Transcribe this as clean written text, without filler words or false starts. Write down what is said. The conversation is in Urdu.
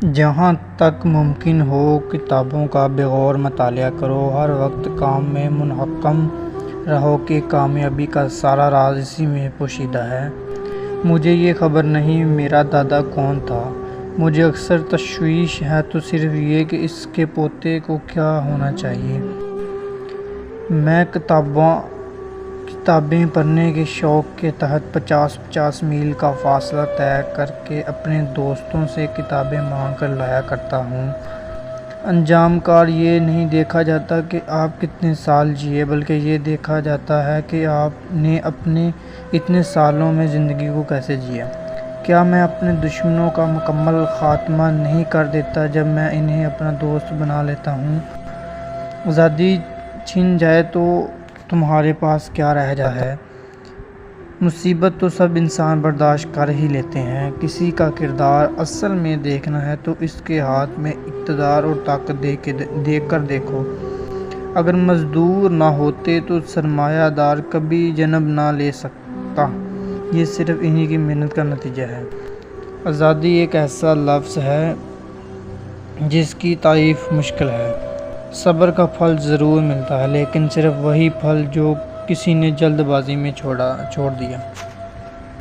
جہاں تک ممکن ہو کتابوں کا بغور مطالعہ کرو، ہر وقت کام میں منہکم رہو کہ کامیابی کا سارا راز اسی میں پوشیدہ ہے۔ مجھے یہ خبر نہیں میرا دادا کون تھا، مجھے اکثر تشویش ہے تو صرف یہ کہ اس کے پوتے کو کیا ہونا چاہیے۔ میں کتابیں پڑھنے کے شوق کے تحت 50 میل کا فاصلہ طے کر کے اپنے دوستوں سے کتابیں مانگ کر لایا کرتا ہوں۔ انجام کار یہ نہیں دیکھا جاتا کہ آپ کتنے سال جیے، بلکہ یہ دیکھا جاتا ہے کہ آپ نے اپنے اتنے سالوں میں زندگی کو کیسے جیا۔ کیا میں اپنے دشمنوں کا مکمل خاتمہ نہیں کر دیتا جب میں انہیں اپنا دوست بنا لیتا ہوں؟ آزادی چھن جائے تو تمہارے پاس کیا رہ جاتا ہے؟ مصیبت تو سب انسان برداشت کر ہی لیتے ہیں۔ کسی کا کردار اصل میں دیکھنا ہے تو اس کے ہاتھ میں اقتدار اور طاقت دیکھ کر دیکھو۔ اگر مزدور نہ ہوتے تو سرمایہ دار کبھی جنم نہ لے سکتا۔ یہ صرف انہی کی محنت کا نتیجہ ہے۔ آزادی ایک ایسا لفظ ہے جس کی تعریف مشکل ہے۔ صبر کا پھل ضرور ملتا ہے، لیکن صرف وہی پھل جو کسی نے جلد بازی میں چھوڑ دیا۔